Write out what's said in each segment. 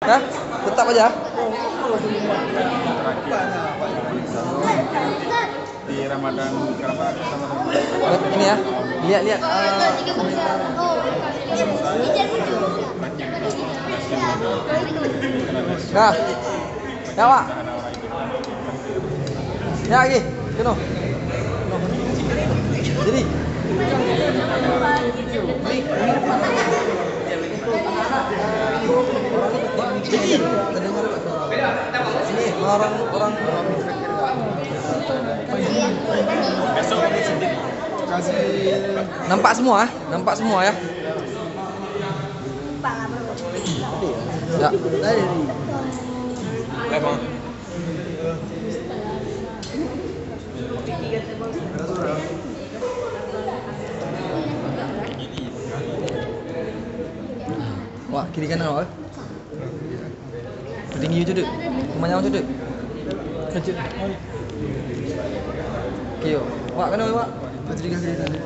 Hah? Tetap aja. Di Ramadan kenapa? Ini ya. Lihat. Nah. Ya, Pak. Ya, lagi. Keno. Jadi. Ini orang nampak semua ya. Ya. Emang. Wah, kiri kanan awak. Tinggi je dek. Kemana je dek? Kecil. Kio. Wak kena wak. Kiri kanan.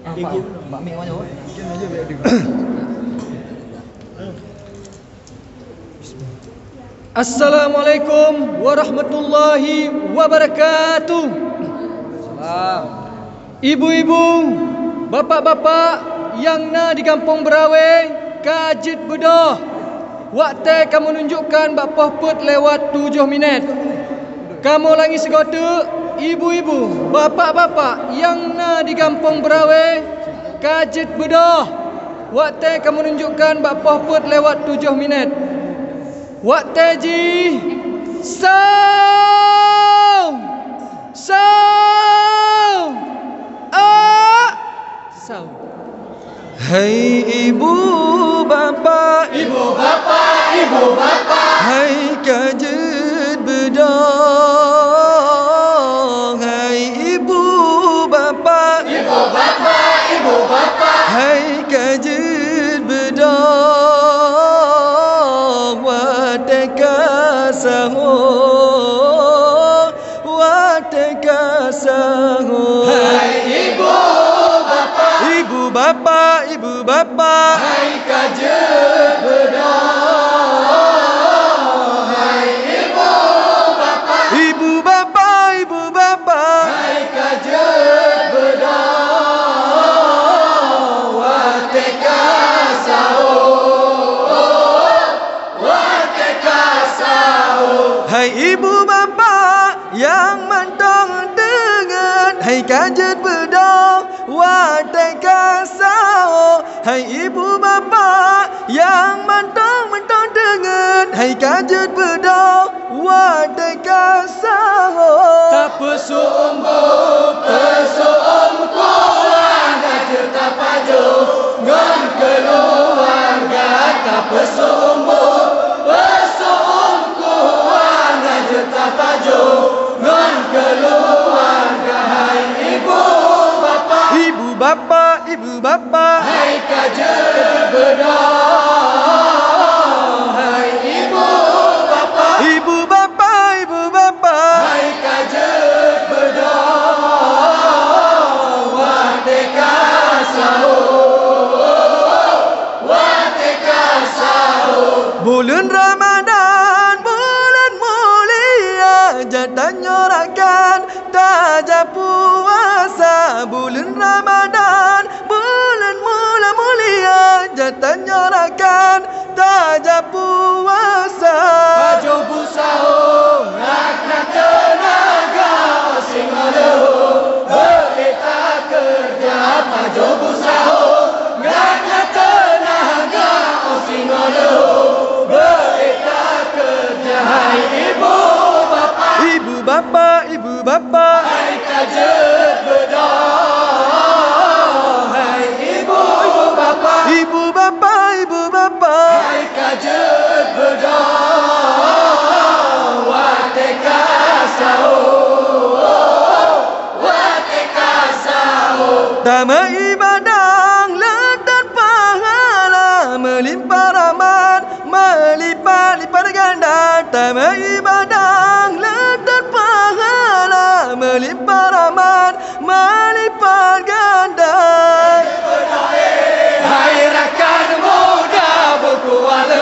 Apa? Mbak Mik mana wak? Kian aja biar dia. Assalamualaikum warahmatullahi wabarakatuh. Salam. Ibu-ibu, bapak-bapak yang na di kampung Berawe, Kajit Bedah. Waktu kamu menunjukkan bak pohput lewat 7 minit. Kamu lagi segota, ibu-ibu, bapak-bapak yang na di kampung Berawe, Kajit Bedah. Waktu kamu menunjukkan bak pohput lewat 7 minit. Waktu ji sound Hai ibu bapa, hai Kajit Bedah. Hai ibu bapa, hai Kajit Bedah. Wateka saho. Hai ibu bapa, Hai Kajit Bedah. Hai ibu bapa, Hai Kajit Bedah. Wateka saho. hai ibu bapa yang mantong dengan hai Kajit Bedah. Wateka saho. Hai ibu bapa yang mantong dengan hai Kajit Bedah. Wateka saho. Tak pesumbu kuang Kajit tak paju ngon keluarga. Tak pesumbu kuang Kajit tak paju ngon keluarga. Hai ibu bapa, Hai Kajit Bedah. Hai ibu bapa, hai Kajit Bedah. Wateka saho. bulan Ramadan, bulan mulia, jatah nyorakan tajam puasa. Bulan Ramadan, bulan mulia, jatah nyorakan tajam puasa. Pajo busaho nak tenaga sing leho berita kerja. Pajo busaho nak tenaga sing leho berita kerja. Hai ibu bapa, hai Kajit Bedah. Hai ibu bapa, hai Kajit Bedah. Wateka saho. Dama ibadah letak pahala, melimpah rahmat, melipat ganda. Dama ibadah letak pahala, melimpah rahmat, melipat ganda. Hai rakan muda berkuala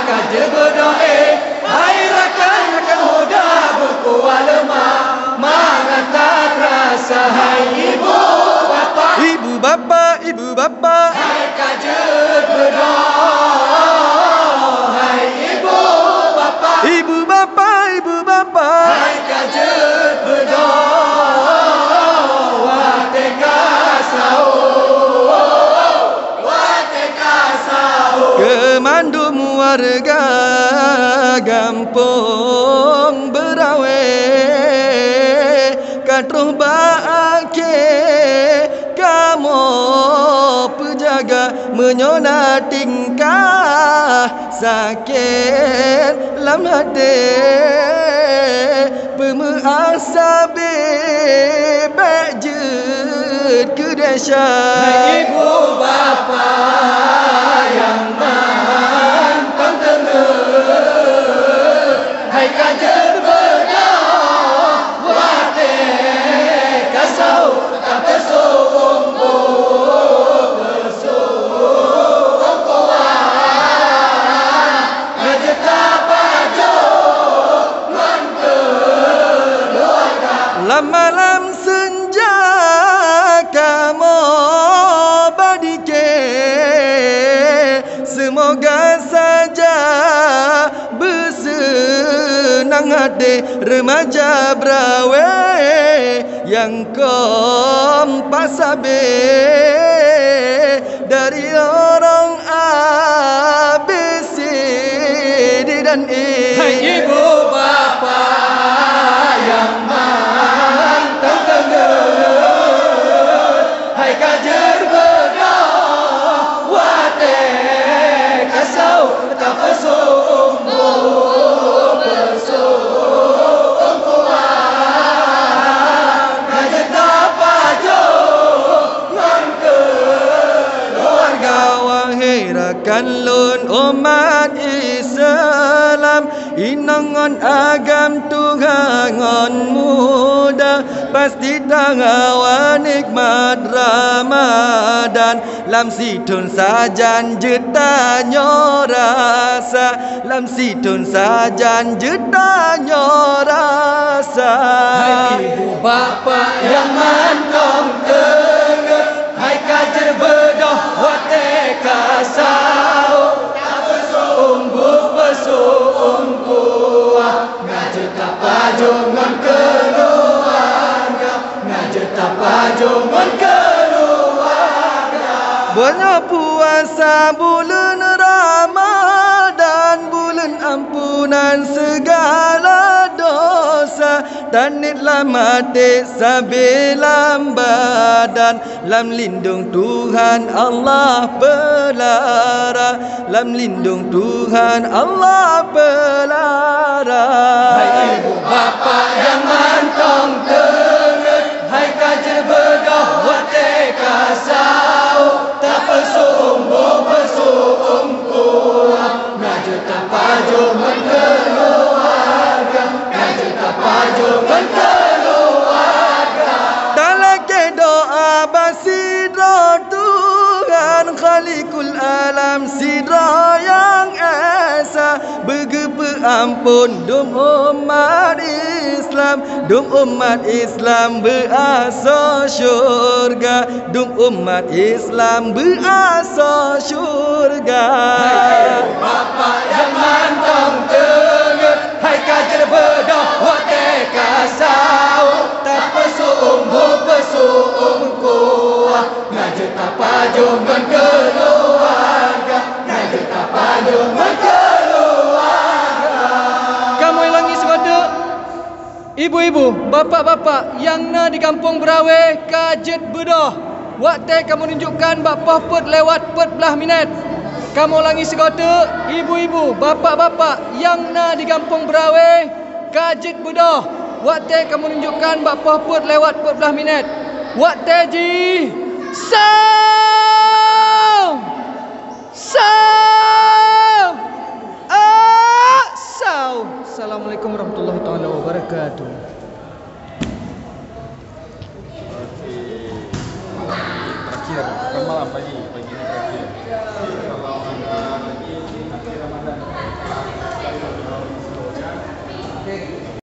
kaja berdoa. Hai rakan-rakan muda berkuat lemah, mengangkat rasa. Hai ibu bapa, Ibu bapa, ibu bapa, hai kaja berdoa. Hai ibu bapa, ibu bapa, ibu bapa, hai kaja berdoa. Wateka sahur, wateka sahur. kemandum warga kampung Berawe, katruh baake kamu pejaga menyona tingkah sakit lam hati pemeasabe bajut ke dahsyat. Hai ibu bapa yang mantap tenang, hai kajar berdoa, wate kasau tak pesum malam senja kamu badike, semoga saja bersenang hati remaja Berawe yang kompak sabe dari orang ABC dan E. hai ibu bapa yang mantap tenang, hai kajar berdoa, wate kasau tak pesum kuat, kajar tak pajo ngangke keluarga. Wahai rakan lun umat Islam, inangon agam Tuhan ngon muda, pasti tangawa nikmat Ramadan. Lam situn sajan jeta nyorasa, lam situn sajan jeta nyorasa. Hai ibu bapa yang mantong tengah, hai kajar berdoa wate kasau tak bersumbu bersum kuah, ngajar tak pajungan keluarga, ngajar tak pajungan keluarga. Banyak puasa bulan Ramadan, bulan ampunan segala dosa. Tanit lam hati sabilam badan, lam lindung Tuhan Allah pelara, lam lindung Tuhan Allah pelara. Hai ibu bapa yang mantong tengah, hai kajar berdoa wate kasau tak pesumbu pesum kuah, ngajar tak pajungan keluarga, ngajar tak pajungan keluarga. Talake doa basidra Tuhan Khalikul alam sidra yang esa, bergepe ampun dum umat Islam, dum umat Islam berasa syurga, dum umat Islam berasa syurga. Hai bapa yang mantong tengah, hai kajar berdoa wate kasau tak pesumbu pesum kuah, ngajar tak pajungan keluarga, ngajar tak pajungan keluarga. Kamu ilangi segala ibu-ibu, bapa-bapa yang na di kampung Berawe kajet bedah. Waktu kamu tunjukkan bapa put lewat 14 minit. Kamu ulangi segala ibu-ibu, bapa-bapa yang na di kampung Berawe kajet bedah. Waktu kamu tunjukkan bapa put lewat 14 minit. Waktu ji sound sound sound. Assalamualaikum warahmatullahi taala wabarakatuh. Terakhir, kan malam pagi.